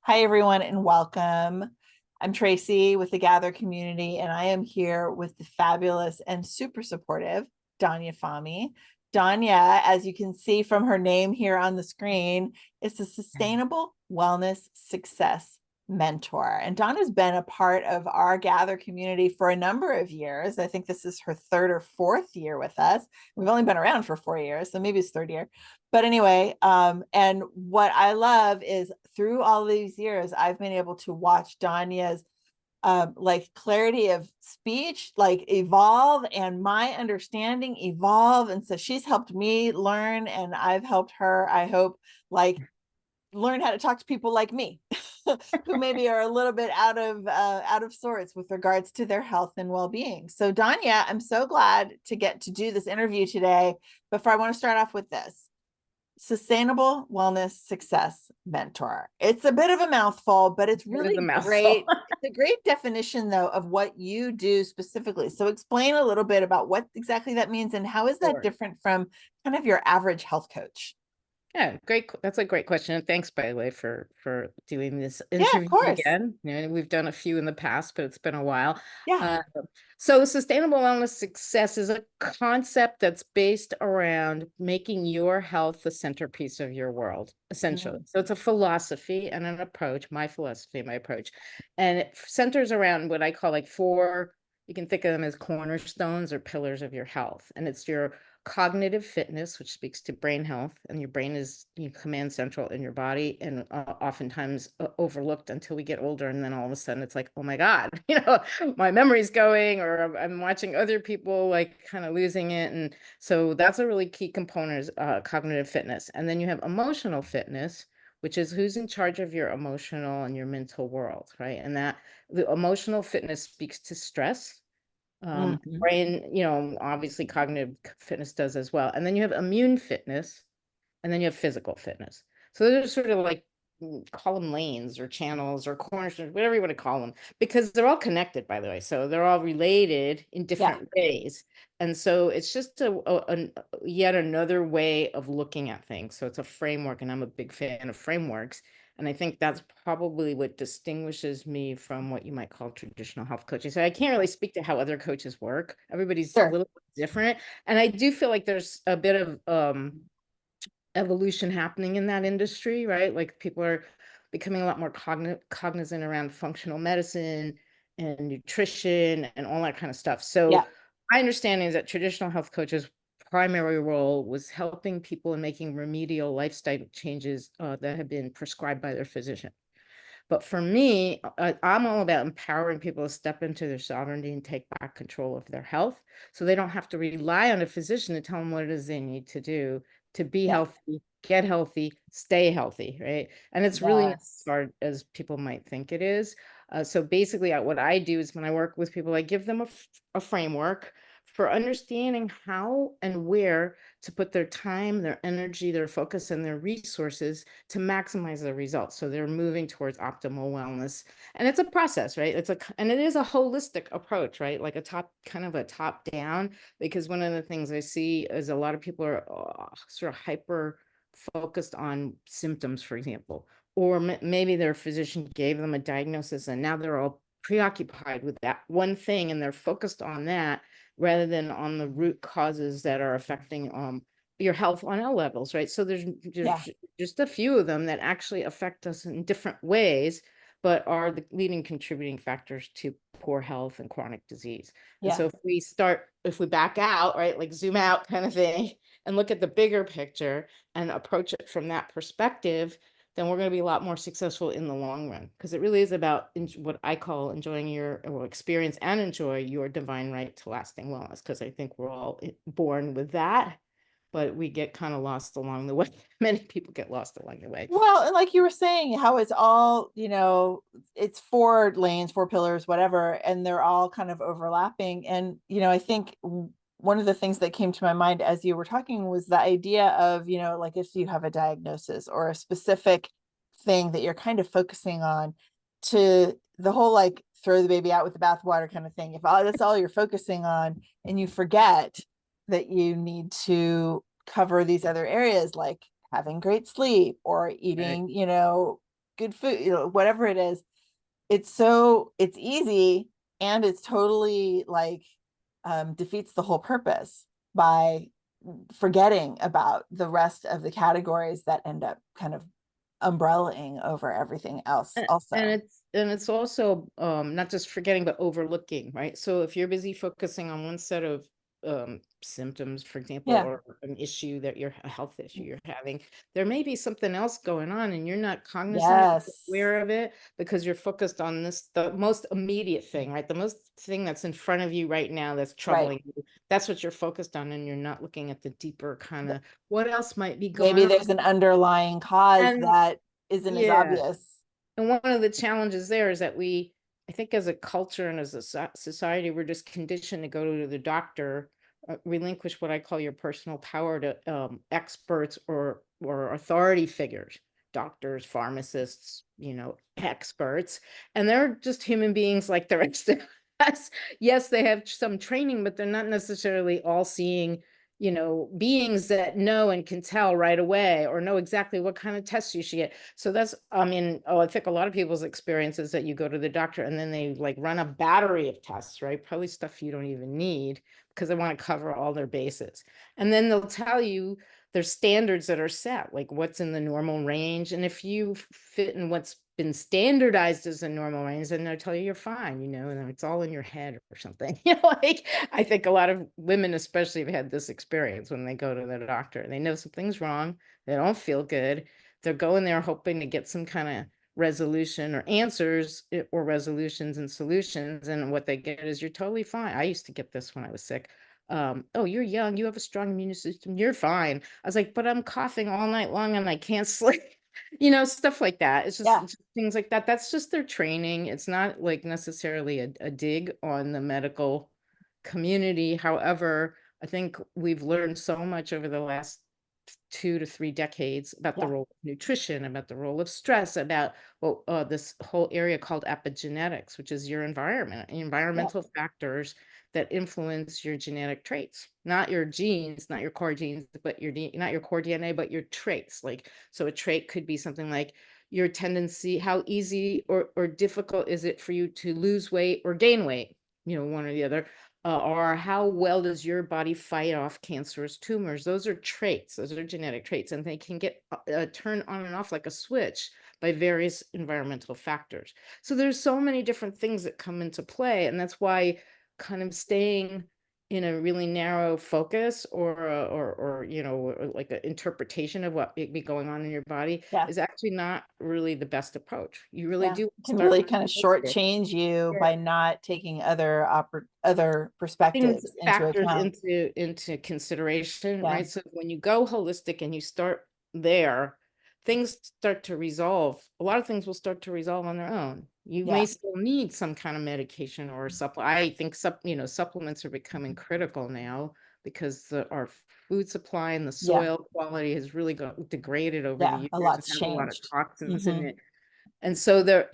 Hi, everyone, and welcome. I'm Tracy with the Gather community, and I am here with the fabulous and super supportive Donya Fahmy. Donya, as you can see from her name here on the screen, is a sustainable wellness success mentor. And Donna's been a part of our Gather community for a number of years. I think this is her third or fourth year with us. We've only been around for 4 years, so maybe it's third year. But anyway, and what I love is through all these years, I've been able to watch Donya's like clarity of speech like evolve and my understanding evolve. And so she's helped me learn, and I've helped her, I hope, like learn how to talk to people like me who maybe are a little bit out of sorts with regards to their health and well-being. So Donya, I'm so glad to get to do this interview today. Before, I want to start off with this: sustainable wellness success mentor. It's a bit of a mouthful, but it's really great. It's a great definition, though, of what you do specifically. So explain a little bit about what exactly that means and how is that different from kind of your average health coach? Yeah, great. That's a great question. And thanks, by the way, for doing this Yeah, of interview course. again. We've done a few in the past, but it's been a while. Yeah. Uh, so sustainable wellness success is a concept that's based around making your health the centerpiece of your world, essentially. Mm. So it's a philosophy and an approach, my philosophy, my approach. And it centers around what I call like four, you can think of them as cornerstones or pillars of your health. And it's your cognitive fitness, which speaks to brain health, and your brain is command central in your body, and oftentimes overlooked until we get older, and then all of a sudden it's like, oh my god, my memory's going, or I'm watching other people like kind of losing it. And so that's a really key component, is cognitive fitness. And then you have emotional fitness, which is who's in charge of your emotional and your mental world, right? And that the emotional fitness speaks to stress. Mhm. Brain, obviously cognitive fitness does as well. And then you have immune fitness, and then you have physical fitness. So those are sort of like, call them lanes or channels or corners, or whatever you want to call them, because they're all connected, by the way. So they're all related in Yeah. different ways. And so it's just yet another way of looking at things. So it's a framework, and I'm a big fan of frameworks. And I think that's probably what distinguishes me from what you might call traditional health coaching. So I can't really speak to how other coaches work. Everybody's a Sure. little bit different. And I do feel like there's a bit of evolution happening in that industry, right? Like people are becoming a lot more cognizant around functional medicine and nutrition and all that kind of stuff. So Yeah. my understanding is that traditional health coaches' primary role was helping people in making remedial lifestyle changes that have been prescribed by their physician. But for me, I'm all about empowering people to step into their sovereignty and take back control of their health, so they don't have to rely on a physician to tell them what it is they need to do to be Yeah. healthy, get healthy, stay healthy, right? And it's really not as Yes. hard as people might think it is. So basically, what I do is when I work with people, I give them a framework for understanding how and where to put their time, their energy, their focus, and their resources to maximize the results. So they're moving towards optimal wellness. And it's a process, right? And it is a holistic approach, right? Like kind of a top down, because one of the things I see is a lot of people are sort of hyper focused on symptoms, for example, or maybe their physician gave them a diagnosis and now they're all preoccupied with that one thing and they're focused on that rather than on the root causes that are affecting your health on all levels, right? So Yeah. there's just a few of them that actually affect us in different ways, but are the leading contributing factors to poor health and chronic disease. And Yeah. so if we back out, right, like zoom out kind of thing, and look at the bigger picture and approach it from that perspective, then we're going to be a lot more successful in the long run, because it really is about what I call enjoying your or experience and enjoy your divine right to lasting wellness. Because I think we're all born with that, but we get kind of lost along the way. Many people get lost along the way. Well, and like you were saying, how it's all, it's four lanes, four pillars, whatever, and they're all kind of overlapping. And, I think one of the things that came to my mind as you were talking was the idea of, like if you have a diagnosis or a specific thing that you're kind of focusing on, to the whole like throw the baby out with the bathwater kind of thing. If that's all you're focusing on and you forget that you need to cover these other areas like having great sleep or Right. eating, good food, whatever it is. It's easy, and it's totally like defeats the whole purpose by forgetting about the rest of the categories that end up kind of umbrellaing over everything else And also. it's also not just forgetting but overlooking, right? So if you're busy focusing on one set of symptoms, for example, Yeah. or an issue that you're a health issue you're having, there may be something else going on and you're not cognizant of it, Yes. aware of it, because you're focused on this, the most immediate thing, right? The most thing that's in front of you right now that's Right. troubling you. That's what you're focused on, and you're not looking at the deeper kind of what else might be Maybe going on. there's an underlying cause And that isn't as yeah, obvious. and one of the challenges there is that I think as a culture and as a society, we're just conditioned to go to the doctor, relinquish what I call your personal power to experts or authority figures, doctors, pharmacists, experts, and they're just human beings like the rest of us. Yes, they have some training, but they're not necessarily all seeing, beings that know and can tell right away or know exactly what kind of tests you should get. So that's, I mean, I think a lot of people's experience is that you go to the doctor and then they like run a battery of tests, right? Probably stuff you don't even need because they want to cover all their bases. And then they'll tell you there's standards that are set, like what's in the normal range. And if you fit in what's been standardized as a normal range, then they'll tell you you're fine, and it's all in your head or something. Like I think a lot of women especially have had this experience when they go to the doctor. They know something's wrong, they don't feel good, they're going there hoping to get some kind of resolution or answers, or resolutions and solutions, and what they get is you're totally fine. I used to get this when I was sick. Oh, you're young, you have a strong immune system, you're fine. I was like, but I'm coughing all night long and I can't sleep. Stuff like that. Yeah. It's just things like that. That's just their training. It's not like necessarily a dig on the medical community. However, I think we've learned so much over the last 2 to 3 decades about the Yeah. role of nutrition, about the role of stress, about this whole area called epigenetics, which is your Yeah. environmental factors that influence your genetic traits, not your genes, not your core genes, but not your core DNA, but your traits. Like, so a trait could be something like your tendency, how easy or difficult is it for you to lose weight or gain weight, one or the other, or how well does your body fight off cancerous tumors? Those are traits, those are genetic traits, and they can get turned on and off like a switch by various environmental factors. So there's so many different things that come into play, and that's why kind of staying in a really narrow focus or like an interpretation of what may be going on in your body Yeah. is actually not really the best approach. You really Yeah. do Can start really with kind of holistic. shortchange you Yeah. by not taking other Things, perspectives into factors account. into consideration, Yeah. right? So when you go holistic and you start there, things start to resolve. A lot of things will start to resolve on their own. You may Yeah. still need some kind of medication or supplement. I think supplements are becoming critical now because our food supply and the Yeah. soil quality has really got degraded over the Yeah. A years. It lot's has a lot of changed. toxins in Hmm. it, and so there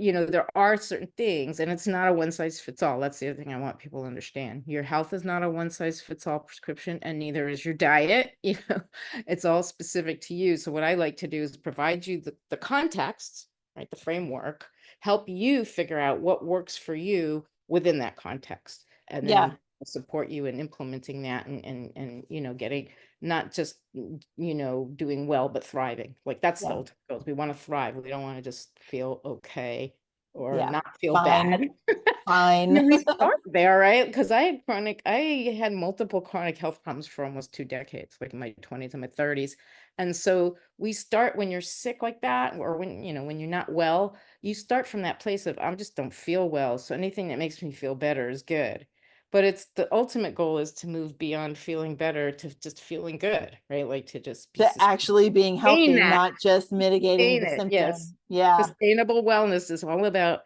are certain things, and it's not a one size fits all. That's the other thing I want people to understand. Your health is not a one size fits all prescription, and neither is your diet. It's all specific to you. So what I like to do is provide you the context, right? The framework, help you figure out what works for you within that context, and Yeah. then support you in implementing that and getting not just doing well, but thriving. Like that's the Yeah. ultimate goal. We want to thrive. We don't want to just feel okay or Yeah. not feel Fine. bad. Fine. We start there, right? Because I had multiple chronic health problems for almost 2 decades, like in my 20s and my 30s. And so we start when you're sick like that, or when you're not well, you start from that place of, I just don't feel well. So anything that makes me feel better is good. But it's the ultimate goal is to move beyond feeling better to just feeling good, right? Like to just be To actually being sustain healthy, that, not just mitigating sustain the it. Yes. symptom. Yeah. Sustainable wellness is all about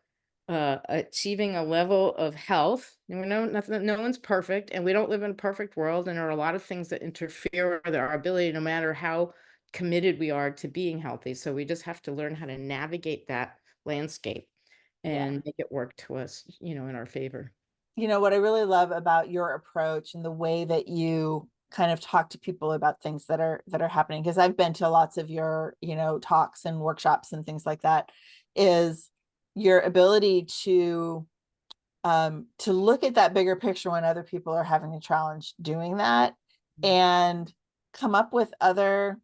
achieving a level of health. Nothing, no one's perfect, and we don't live in a perfect world, and there are a lot of things that interfere with our ability, no matter how committed we are to being healthy. So we just have to learn how to navigate that landscape Yeah. and make it work to us, in our favor. What I really love about your approach and the way that you kind of talk to people about things that are happening, because I've been to lots of your, talks and workshops and things like that, is your ability to look at that bigger picture when other people are having a challenge doing that, and come up with other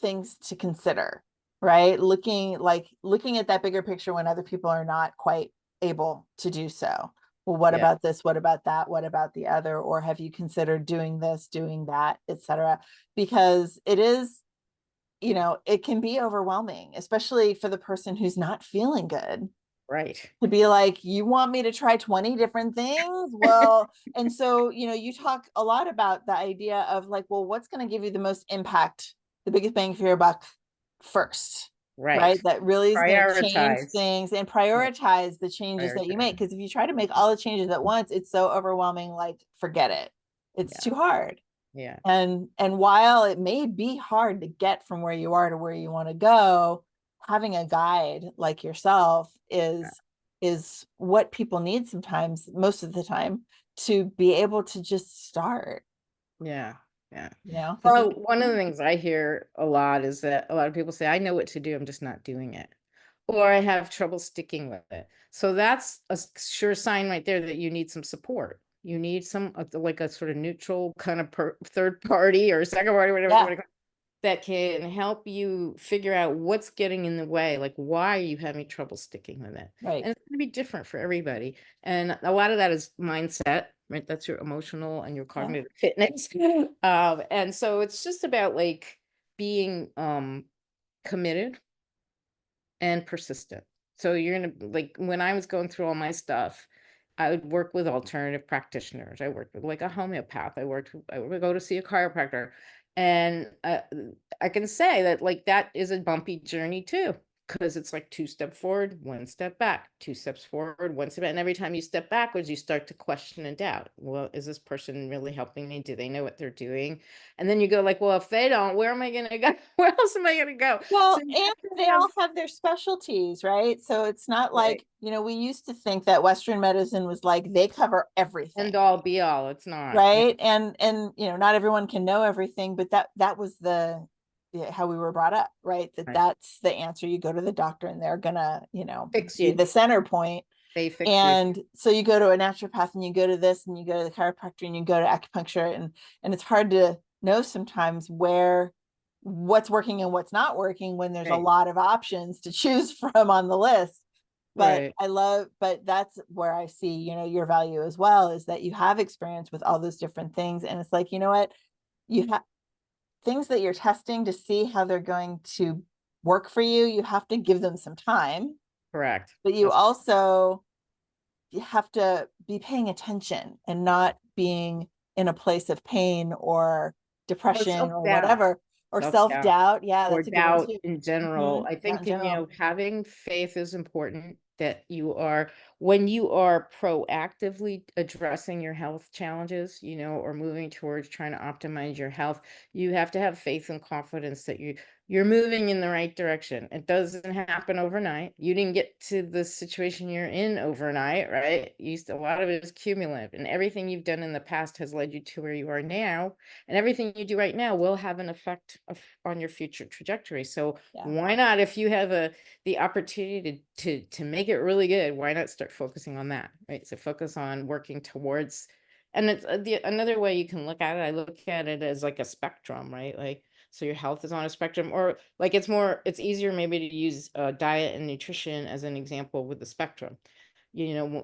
things to consider, right? Looking at that bigger picture when other people are not quite able to do so. Well, what Yeah. about this? What about that? What about the other? Or have you considered doing this, doing that, etc.? Because it is, it can be overwhelming, especially for the person who's not feeling good, Right. to be like, you want me to try 20 different things? Well, and so, you talk a lot about the idea of like, well, what's going to give you the most impact, the biggest bang for your buck first, right? Right. That really is going to change Prioritize. things, and Yeah. prioritize the changes that you make. Prioritize. Because if you try to make all the changes at once, it's so overwhelming, like, forget it. It's Yeah. too hard. Yeah. And while it may be hard to get from where you are to where you want to go, having a guide like yourself Yeah. is what people need sometimes, most of the time, to be able to just start, Yeah. Yeah. because Well, one of the things I hear a lot is that a lot of people say, I know what to do, I'm just not doing it. Or I have trouble sticking with it. So that's a sure sign right there that you need some support. You need some like a sort of neutral kind of third party or second party, whatever you yeah, want to call it, that can help you figure out what's getting in the way. Like, why are you having trouble sticking with it? right. And it's going to be different for everybody. And a lot of that is mindset, right? That's your emotional and your Yeah, cognitive fitness. And so it's just about like being committed and persistent. So you're gonna like when I was going through all my stuff, I would work with alternative practitioners. I worked with like a homeopath. I would go to see a chiropractor. And I can say that like that is a bumpy journey too, because it's like two step forward, one step back, two steps forward, one step back. And every time you step backwards, you start to question and doubt. Well, is this person really helping me? Do they know what they're doing? And then you go like, well, if they don't, where am I going to go? Where else am I going to go? So well, you and have to they have all have their specialties, right? So it's not right. like, we used to think that Western medicine was like they cover End everything, all be all. It's not. Yeah. right? And not everyone can know everything, but that was how we were brought up, right? Right. That's the answer. You go to the doctor and they're gonna, Fix be you. the center point. They fix you. And so you go to a naturopath and you go to this and you go to the chiropractor and you go to acupuncture, and it's hard to know sometimes what's working and what's not working when there's a Right. lot of options to choose from on the list. But Right. but that's where I see, your value as well, is that you have experience with all those different things. And it's like, what, you have things that you're testing to see how they're going to work for you. You have to give them some time, Correct. but you have to be paying attention and not being in a place of pain or Or depression or self-doubt. whatever, or Self-doubt. self-doubt. Yeah, Or that's a good one doubt too. in general. I Doubt think, in general. having faith is important, that you are, when you are proactively addressing your health challenges, or moving towards trying to optimize your health, you have to have faith and confidence that you're moving in the right direction. It doesn't happen overnight. You didn't get to the situation you're in overnight, right? A lot of it is cumulative, and everything you've done in the past has led you to where you are now. And everything you do right now will have an effect on your future trajectory. So Yeah. why not, if you have the opportunity to make it really good, why not start focusing on that, right? So focus on working towards, and it's another way you can look at it. I look at it as like a spectrum, right? Like, so your health is on a spectrum, or like it's easier maybe to use diet and nutrition as an example with the spectrum.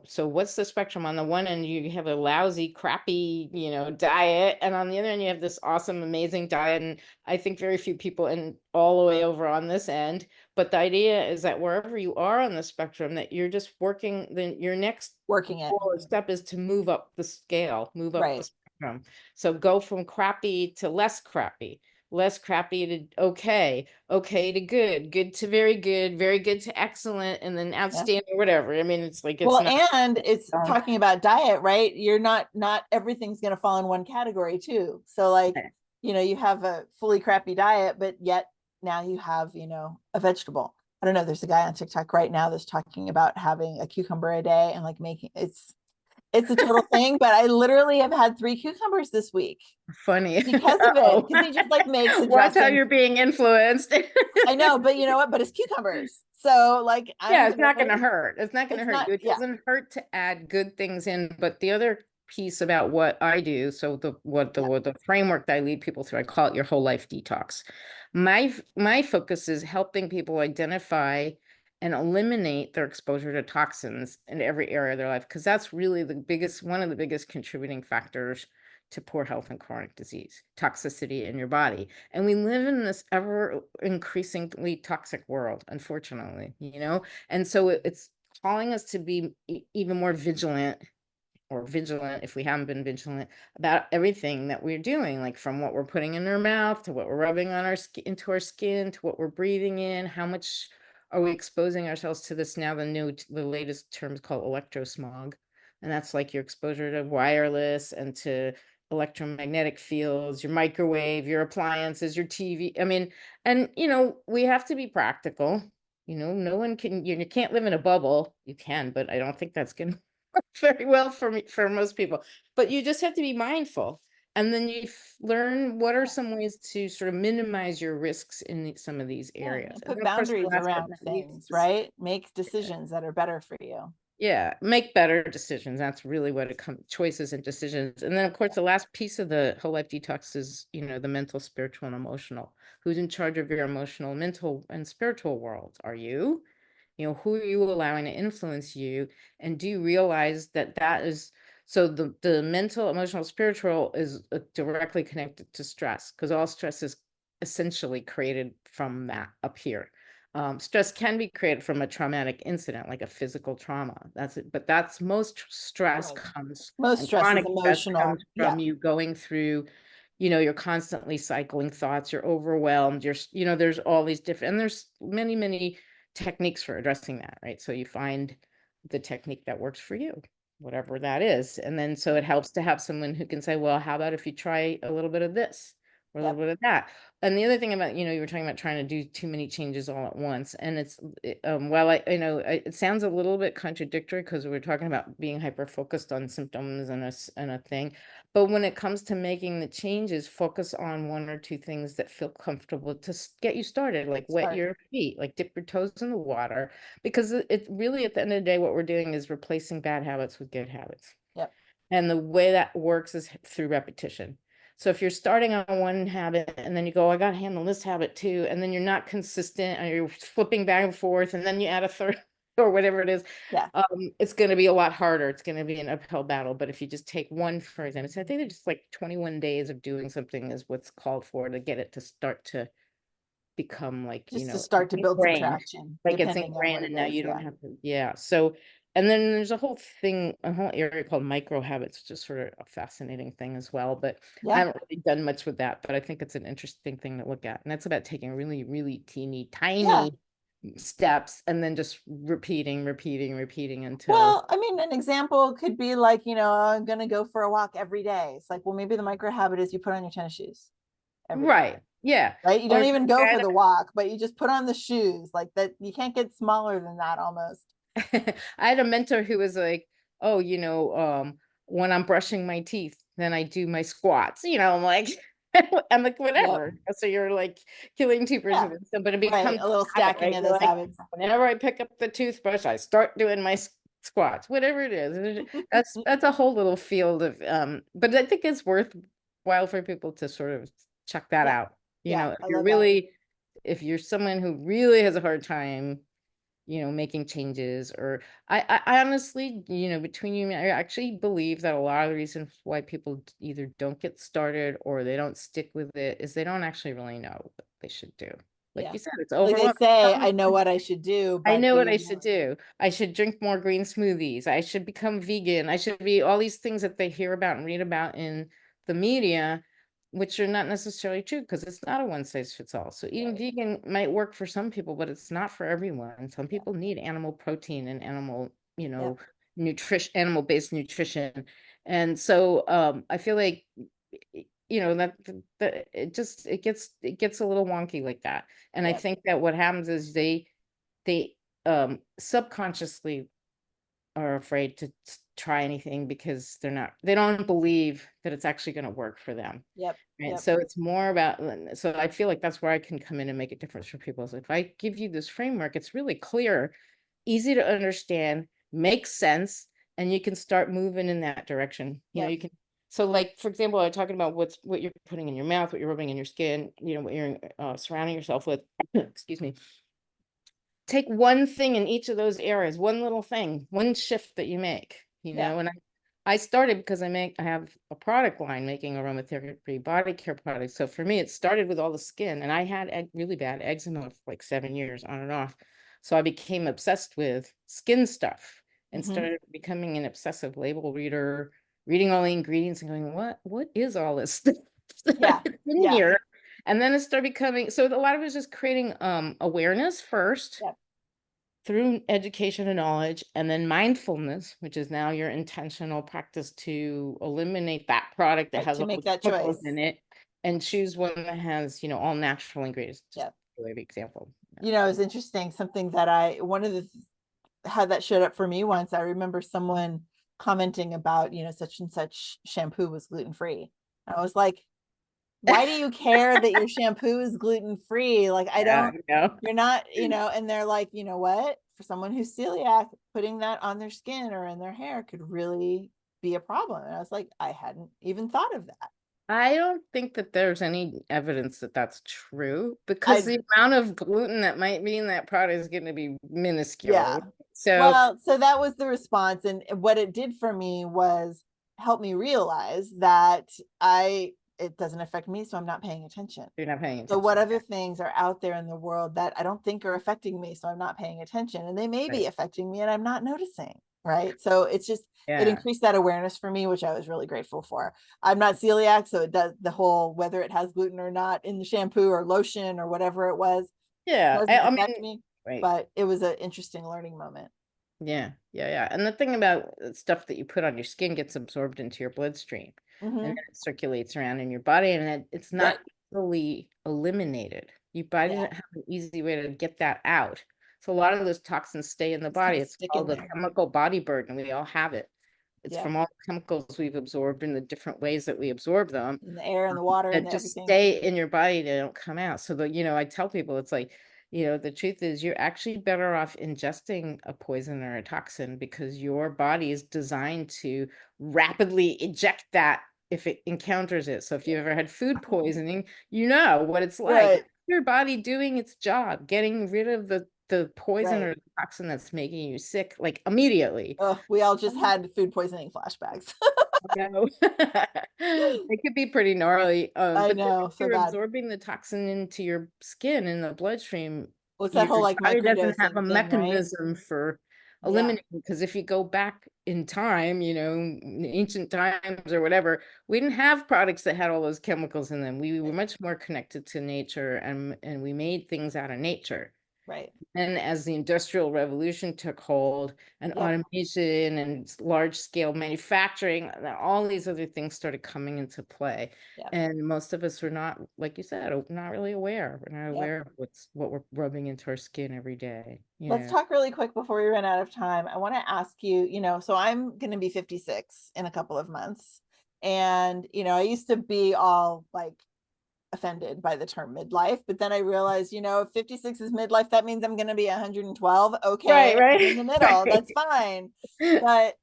So what's the spectrum? On the one end, you have a lousy, crappy, diet, and on the other end, you have this awesome, amazing diet. And I think very few people and all the way over on this end. But the idea is that wherever you are on the spectrum, that you're just working, then your next Working it. goal or step is to move up the scale, move up the Right. spectrum. So go from crappy to less crappy to okay, okay to good, good to very good to excellent, and then Yeah. outstanding, whatever. I mean, it's like, it's Well, not, and it's talking about diet, right? You're not everything's going to fall in one category too. So like, you have a fully crappy diet, but yet now you have, a vegetable. I don't know. There's a guy on TikTok right now that's talking about having a cucumber a day and like making It's a total thing, but I literally have had 3 cucumbers this week Funny. because of it. Oh, Because he just like makes a watch how dressing. you're being influenced. I know, but you know what? But it's cucumbers. So like I'm Yeah, it's not going to good. hurt. It's not going to It's hurt not, you. It yeah, doesn't hurt to add good things in. But the other piece about what I do, so yeah, what the framework that I lead people through, I call it your whole life detox. My focus is helping people identify and eliminate their exposure to toxins in every area of their life, because that's really one of the biggest contributing factors to poor health and chronic disease, toxicity in your body. And we live in this ever increasingly toxic world, unfortunately, you know? And so it's calling us to be even more vigilant, or vigilant if we haven't been vigilant about everything that we're doing, like from what we're putting in our mouth to what we're rubbing on our skin, into our skin, to what we're breathing in. How much are we exposing ourselves to this now? The latest term is called electrosmog, and that's like your exposure to wireless and to electromagnetic fields, your microwave, your appliances, your TV. I mean, and we have to be practical. No one can, you can't live in a bubble. You can, but I don't think that's gonna very well for me, for most people. But you just have to be mindful. And then you learn what are yeah, some ways to sort of minimize your risks in some of these yeah. areas. And And put then, of course, the boundaries last but around not least things, is, right? Make decisions that are better for you. yeah, make better decisions. That's really what it comes, choices and decisions. And then, of course, the last piece of the whole life detox is, the mental, spiritual, and emotional. Who's in charge of your emotional, mental, and spiritual world? Are you? Who are you allowing to influence you? And do you realize that that is, so the mental, emotional, spiritual is directly connected to stress, because all stress is essentially created from that up here. Stress can be created from a traumatic incident, like a physical trauma. That's it. But that's most stress Right. comes, Most and stress is chronic stress comes emotional. Yeah. from you going through, you're constantly cycling thoughts, you're overwhelmed, there's all these different, and there's many, many techniques for addressing that, right? So you find the technique that works for you, whatever that is. And then so it helps to have someone who can say, well, how about if you try a little bit of this or a little Yep. bit of that? And the other thing about, you were talking about trying to do too many changes all at once. And while it sounds a little bit contradictory, because we're talking about being hyper focused on symptoms and a thing. But when it comes to making the changes, focus on one or two things that feel comfortable to get you started, like wet Start. your feet, like dip your toes in the water, because it really, at the end of the day, what we're doing is replacing bad habits with good habits. Yep. And the way that works is through repetition. So if you're starting on one habit and then you go, I got to handle this habit too, and then you're not consistent, or you're flipping back and forth, and then you add a third or whatever it is, Yeah. it's going to be a lot harder. It's going to be an uphill battle. But if you just take one, for example, so I think it's just like 21 days of doing something is what's called for to get it to start to become, like, Just to start to build some ingrained, traction, like it's depending on what ingrained, it and now is. you don't Yeah. have to, yeah. So, and then there's a whole thing, a whole area called micro habits, which is sort of a fascinating thing as well. But I Yeah. haven't really done much with that, but I think it's an interesting thing to look at. And that's about taking really, really teeny Yeah. tiny steps and then just repeating until, Well, I mean, an example could be like, I'm going to go for a walk every day. It's like, well, maybe the micro habit is you put on your tennis shoes every day, right. Yeah. right? You Or don't for even the go guy for the walk, but you just put on the shoes like that. You can't get smaller than that almost. I had a mentor who was like, oh, when I'm brushing my teeth, then I do my squats. I'm like, I'm like, Yep. whatever. So you're like killing two birds Yeah. with one stone, but it Right. becomes A little a habit, stacking right? of You're those like, habits. whenever I pick up the toothbrush, I start doing my squats, whatever it is. That's a whole little field of, but I think it's worthwhile for people to sort of check that Yeah. out. Yeah. If I you're love that. really, if you're someone who really has a hard time, making changes, or I honestly, between you and me, I actually believe that a lot of the reason why people either don't get started or they don't stick with it is they don't actually really know what they should do. Like Yeah. you said, it's Like they overwhelming. say, I know what I should do, I but know do what I you should know? do. I should drink more green smoothies. I should become vegan. I should be all these things that they hear about and read about in the media, which are not necessarily true, because it's not a one size fits all. So eating Right. vegan might work for some people, but it's not for everyone. Some Yeah. people need animal protein and animal, Yep. nutrition, animal based nutrition. And so I feel like that it gets a little wonky like that. And I Yep. think that what happens is they subconsciously are afraid to try anything because they don't believe that it's actually going to work for them. Yep. Right. Yep. So it's more about, so I feel like that's where I can come in and make a difference for people. So if I give you this framework, it's really clear, easy to understand, makes sense, and you can start moving in that direction. Yep. You can, so like, for example, I'm talking about what you're putting in your mouth, what you're rubbing in your skin, what you're surrounding yourself with, excuse me. Take one thing in each of those areas, one little thing, one shift that you make, Yeah. and I started because I have a product line making aromatherapy body care products. So for me, it started with all the skin, and I had really bad eczema for like 7 years on and off. So I became obsessed with skin stuff and Hmm. started becoming an obsessive label reader, reading all the ingredients and going, what is all this stuff Yeah. in Yeah. here? And then it started becoming, so a lot of it was just creating awareness first Yep. through education and knowledge, and then mindfulness, which is now your intentional practice to eliminate that product that Right. has To all make the that chemicals choice. in it and choose one that has, all natural ingredients. Just Yep. a way of example. It's interesting. Something that one of the had that showed up for me once. I remember someone commenting about, such and such shampoo was gluten free. I was like, why do you care that your shampoo is gluten free? Like, I Yeah, don't, you're not, and they're like, you know what? For someone who's celiac, putting that on their skin or in their hair could really be a problem. And I was like, I hadn't even thought of that. I don't think that there's any evidence that that's true because I, the amount of gluten that might be in that product is going to be yeah. minuscule. So, Well, so that was the response. And what it did for me was help me realize that it doesn't affect me, so I'm not paying attention. you're not paying So what attention. other things are out there in the world that I don't think are affecting me, so I'm not paying attention, and they may Right. be affecting me and I'm not noticing, right? So it's just, it Yeah. increased that awareness for me, which I was really grateful for. I'm not celiac, so it does, the whole whether it has gluten or not in the shampoo or lotion or whatever it was, Yeah. doesn't I affect mean, me, right. but it was an interesting learning moment. Yeah, yeah, yeah. And the thing about stuff that you put on your skin gets absorbed into your bloodstream and Mm-hmm. then it circulates around in your body and it's not Right. easily eliminated. Your body Yeah. doesn't have an easy way to get that out. So a lot of those toxins stay in the Just kind body. of It's stick in called a there. chemical body burden. We all have it. It's Yeah. from all the chemicals we've absorbed in the different ways that we absorb them In the air and the water and that the just everything. stay in your body, they don't come out. So I tell people it's like, the truth is you're actually better off ingesting a poison or a toxin because your body is designed to rapidly eject that if it encounters it. So if you've ever had food poisoning, you know what it's like. Right. Your body doing its job, getting rid of the poison Right. or the toxin that's making you sick, like immediately. Oh, we all just had food poisoning flashbacks. No. It could be pretty gnarly. I But then know, if so you're bad. absorbing the toxin into your skin and the bloodstream, What's that your whole like body doesn't have a microdosing thing, right? mechanism for Yeah. eliminating. Because if you go back in time, in ancient times or whatever, we didn't have products that had all those chemicals in them. We were Right. much more connected to nature and we made things out of nature. Right. And as the Industrial Revolution took hold and Yep. automation and large scale manufacturing, all these other things started coming into play. Yep. And most of us were not, like you said, not really aware. We're not Yep. aware of what we're rubbing into our skin every day. Let's talk really quick before we run out of time. I want to ask you, so I'm going to be 56 in a couple of months. And, I used to be all like offended by the term midlife, but then I realized, if 56 is midlife, that means I'm going to be 112. Right, Okay, I'm in right, the middle. right. That's fine. But,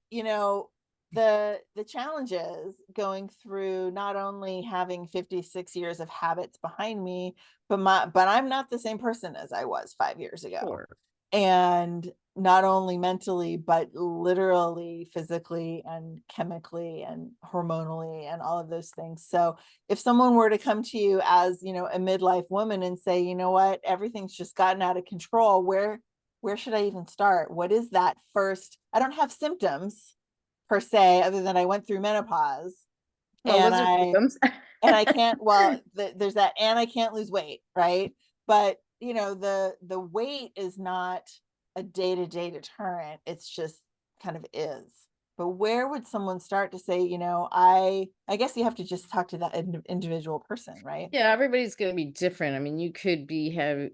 the challenges going through not only having 56 years of habits behind me, but I'm not the same person as I was 5 years ago. Sure. And not only mentally, but literally, physically, and chemically, and hormonally, and all of those things. So if someone were to come to you as, a midlife woman and say, you know what, everything's just gotten out of control, where should I even start? What is that first? I don't have symptoms per se, other than I went through menopause, Well, and those are I symptoms. and I can't, well, there's that, and I can't lose weight, right? But the weight is not a day-to-day deterrent. It's just kind of is. But where would someone start to say, I guess you have to just talk to that individual person, right? Yeah, everybody's gonna be different. I mean, you could be have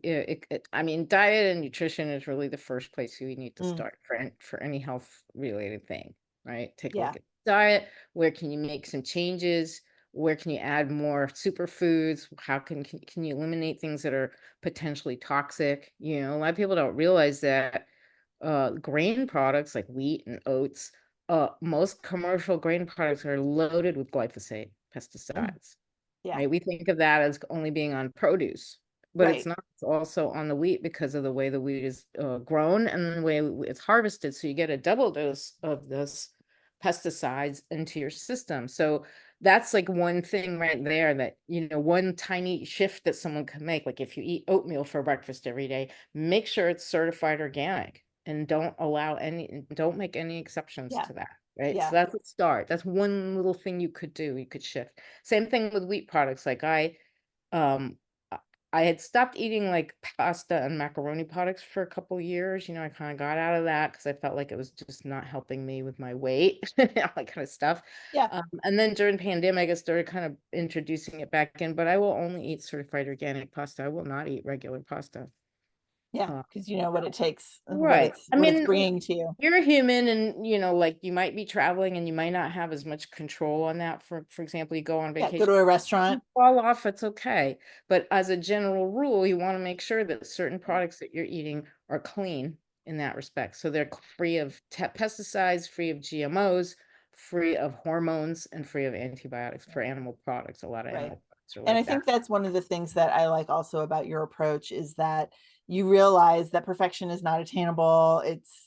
I mean, diet and nutrition is really the first place you need to Mm, start for any health related thing, right? Take a yeah, look at diet. Where can you make some changes? Where can you add more superfoods? How can you eliminate things that are potentially toxic? A lot of people don't realize that grain products like wheat and oats, most commercial grain products are loaded with glyphosate mm, pesticides. yeah, Right? We think of that as only being on produce, but it's right, not. It's also on the wheat because of the way the wheat is grown and the way it's harvested. So you get a double dose of this pesticides into your system. So that's like one thing right there that, one tiny shift that someone can make. Like if you eat oatmeal for breakfast every day, make sure it's certified organic and don't make any exceptions yeah, to that. Right. yeah, So that's a start. That's one little thing you could do. You could shift. Same thing with wheat products, like, um, I I had stopped eating, like, pasta and macaroni products for a couple years. I kinda got out of that because I felt like it was just not helping me with my weight, all that kinda stuff. yeah, And then during pandemic, I started kind of introducing it back in, but I will only eat certified organic pasta. I will not eat regular pasta. yeah, Uh, because you know what it takes and what right. it's I what it's mean, bringing to you. you're a human and, like, you might be traveling and you might not have as much control on that. For example, you go on Yeah, go vacation, to a you restaurant. fall off, it's okay. But as a general rule, you wanna make sure that certain Yeah, products that you're eating are clean in that respect. So they're free of pesticides, free of GMOs, free of hormones, and free of antibiotics for animal products. A lot of right. animal products are And I like that. think that's one of the things that I like also about your approach is that you realize that perfection is not attainable.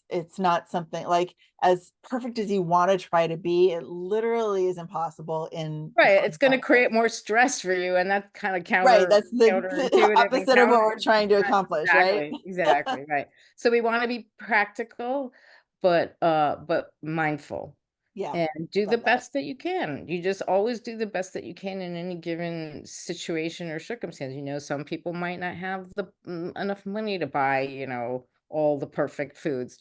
It's not something like as perfect as you want to try to be, it literally is impossible in the Right, it's fine gonna sciences. create more stress for you, and that's kinda Right. That's the counterintuitive and opposite of what we're trying to right, accomplish, right? exactly, exactly, right. So we wanna be practical, but mindful. Yeah. And do the Love that. best that you can. You just always do the best that you can in any given situation or circumstance. Some people might not have enough money to buy, all the perfect foods,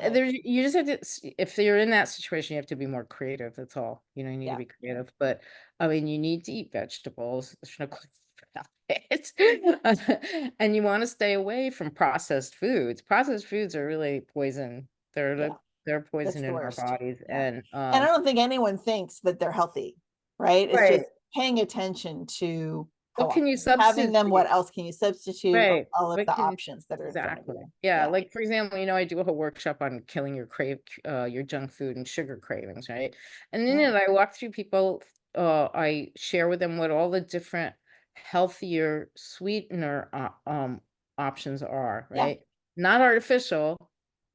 Right. you just have to, if you're in that situation, you have to be more creative. That's all. You need to Yeah. be creative. But I mean, you need to eat vegetables. There's no question about it. And you want to stay away from processed foods. Processed foods are really poison. They're Yeah. the they're That's poison the in our worst. bodies, Yeah. and, And I don't think anyone thinks that they're healthy, right? It's right. just paying attention to how What can you often you're having them, what substitute? else can you substitute, Right. all of What the can options that are in front of exactly. you. Yeah, Yeah. like, for example, I do a whole workshop on killing your junk food and sugar cravings, right? And then Mm, I walk through people, I share with them what all the different healthier sweetener, options are, yeah. right? Not artificial.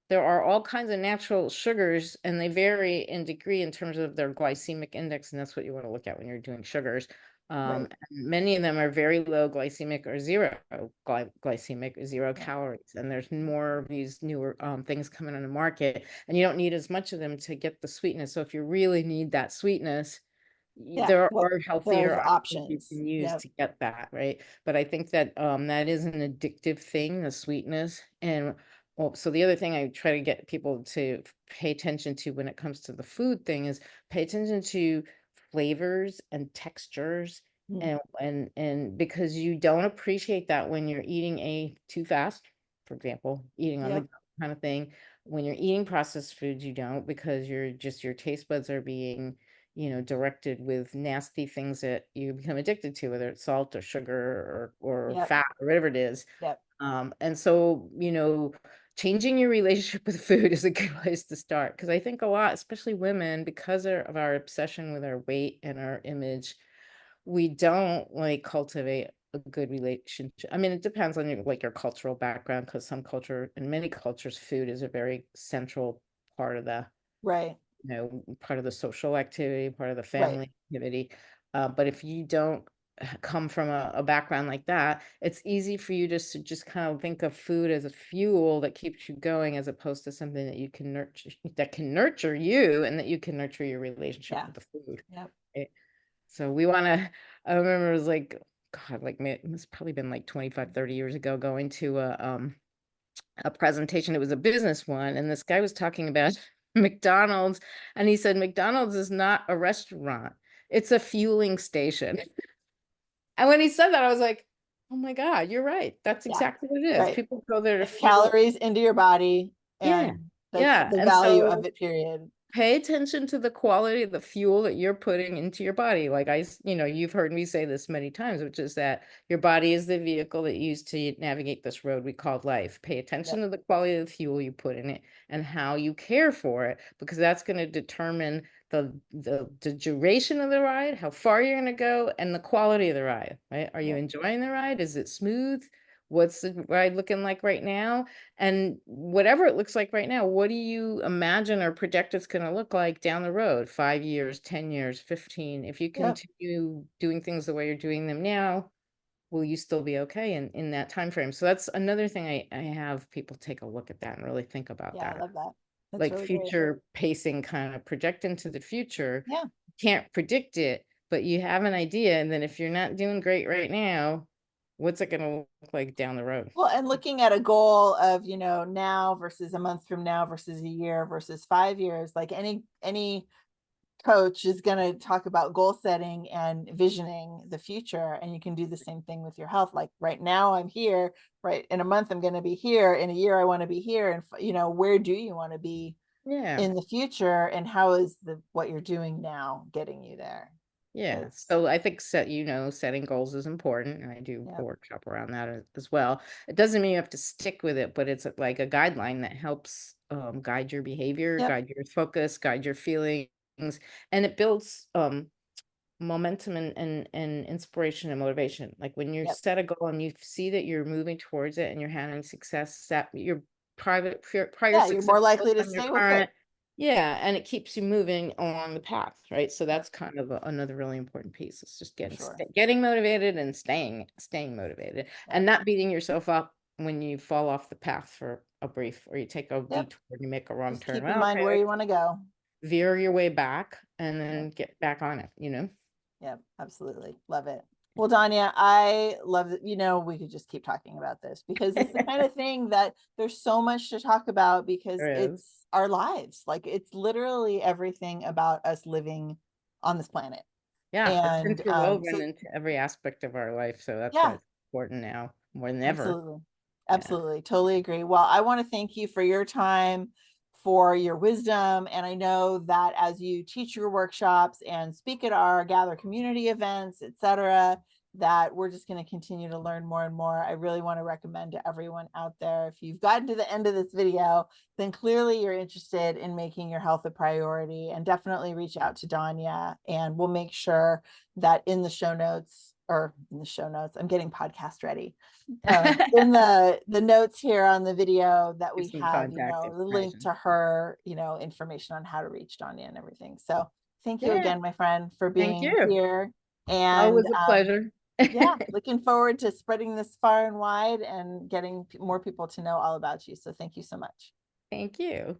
There are all kinds of natural sugars, and they vary in degree in terms of their glycemic index, and that's what you want to look at when you're doing sugars. Right. And many of them are very low glycemic or zero glycemic, zero Yeah. calories. And there's more of these newer things coming on the market, and you don't need as much of them to get the sweetness. So if you really need that sweetness, Yeah. there Well, are there's healthier options you options. can use Yep. to get that, right? But I think that that is an addictive thing, the sweetness. And well, so the other thing I try to get people to pay attention to when it comes to the food thing is pay attention to flavors and textures, Mm, and because you don't appreciate that when you're eating too fast, for example, eating on the yep. go kind of thing. When you're eating processed foods, you don't, because your taste buds are being, directed with nasty things that you become addicted to, whether it's salt or sugar or Yep. fat or whatever it is. Yep. And so, changing your relationship with food is a good place to start. Because I think a lot, especially women, because of our obsession with our weight and our image, we don't like cultivate a good relationship. I mean, it depends on your cultural background, because in many cultures, food is a very central part of the Right. part of the social activity, part of the Right. family activity. But if you don't come from a background like that, it's easy for you just to just kind of think of food as a fuel that keeps you going, as opposed to something that can nurture you, and that you can nurture your relationship Yeah. with the food. Yep. Right? So we want to, I remember it was like, God, like it's probably been like 25, 30 years ago, going to a presentation. It was a business one, and this guy was talking about McDonald's, and he said, "McDonald's is not a restaurant, it's a fueling station." And when he said that, I was like, "Oh my God, you're right. That's Yeah, exactly what it is. right. People go there to It's fuel." calories into your body, Yeah, and that's yeah, the and value of so it, period. pay attention to the quality of the fuel that you're putting into your body. Like you've heard me say this many times, which is that your body is the vehicle that you use to navigate this road we call life. Pay attention Yep, to the quality of the fuel you put in it and how you care for it, because that's going to determine the duration of the ride, how far you're going to go, and the quality of the ride, right? Are you yep, enjoying the ride? Is it smooth? What's the ride looking like right now? And whatever it looks like right now, what do you imagine or project it's going to look like down the road, 5 years, 10 years, 15? If you yep. continue doing things the way you're doing them now, will you still be okay in that time frame? So that's another thing I have people take a look at that and really think about Yeah, I that. love that. That's Like really great. future pacing, kind of project into the future. Yeah. Can't predict it, but you have an idea. And then if you're not doing great right now, what's it going to look like down the road? Well, and looking at a goal of, now versus a month from now versus a year versus 5 years, like any coach is going to talk about goal setting and visioning the future, and you can do the same thing with your health. Like right now I'm here, right? In a month I'm going to be here, in a year I want to be here, and where do you want to be Yeah. in the future, and how is the what you're doing now getting you there? Yeah. Because So I think setting goals is important. And I do a yeah, workshop around that as well. It doesn't mean you have to stick with it, but it's like a guideline that helps guide your behavior, yep, guide your focus, guide your feelings, and it builds momentum and inspiration and motivation. Like when you yep, set a goal and you see that you're moving towards it and you're having success, that your prior yeah, you're success more builds likely to on your stay with it. current. Yeah, and it keeps you moving along the path, right? So Yep, that's kind of another really important piece. It's just for sure. getting motivated and staying motivated, Yep, and not beating yourself up when you fall off the path for a brief, or you take a yep. detour and you make a wrong Just turn. keep in Well, mind okay, where you let's want to go. veer your way back and Yep. then get back on it. Yep, absolutely. Love it. Well, Donya, I love that. We could just keep talking about this because it's the kind of thing that there's so much to talk about because There is. it's our lives. Like it's literally everything about us living on this planet. Yeah, it's And interwoven so, into every aspect of our life, so that's why yeah, it's important now more than ever. absolutely. Yeah. Absolutely. Totally agree. Well, I want to thank you for your time, for your wisdom. And I know that as you teach your workshops and speak at our Gather community events, etc., that we're just going to continue to learn more and more. I really want to recommend to everyone out there, if you've gotten to the end of this video, then clearly you're interested in making your health a priority, and definitely reach out to Donya, and we'll make sure that in the show notes, I'm getting podcast ready, in the notes here on the video, that Give we some have, contact the link information. to her, information on how to reach Donya and everything. So thank you Yeah, again, my friend, for thank being you. here. And Always a pleasure. yeah, looking forward to spreading this far and wide and getting more people to know all about you. So thank you so much. Thank you.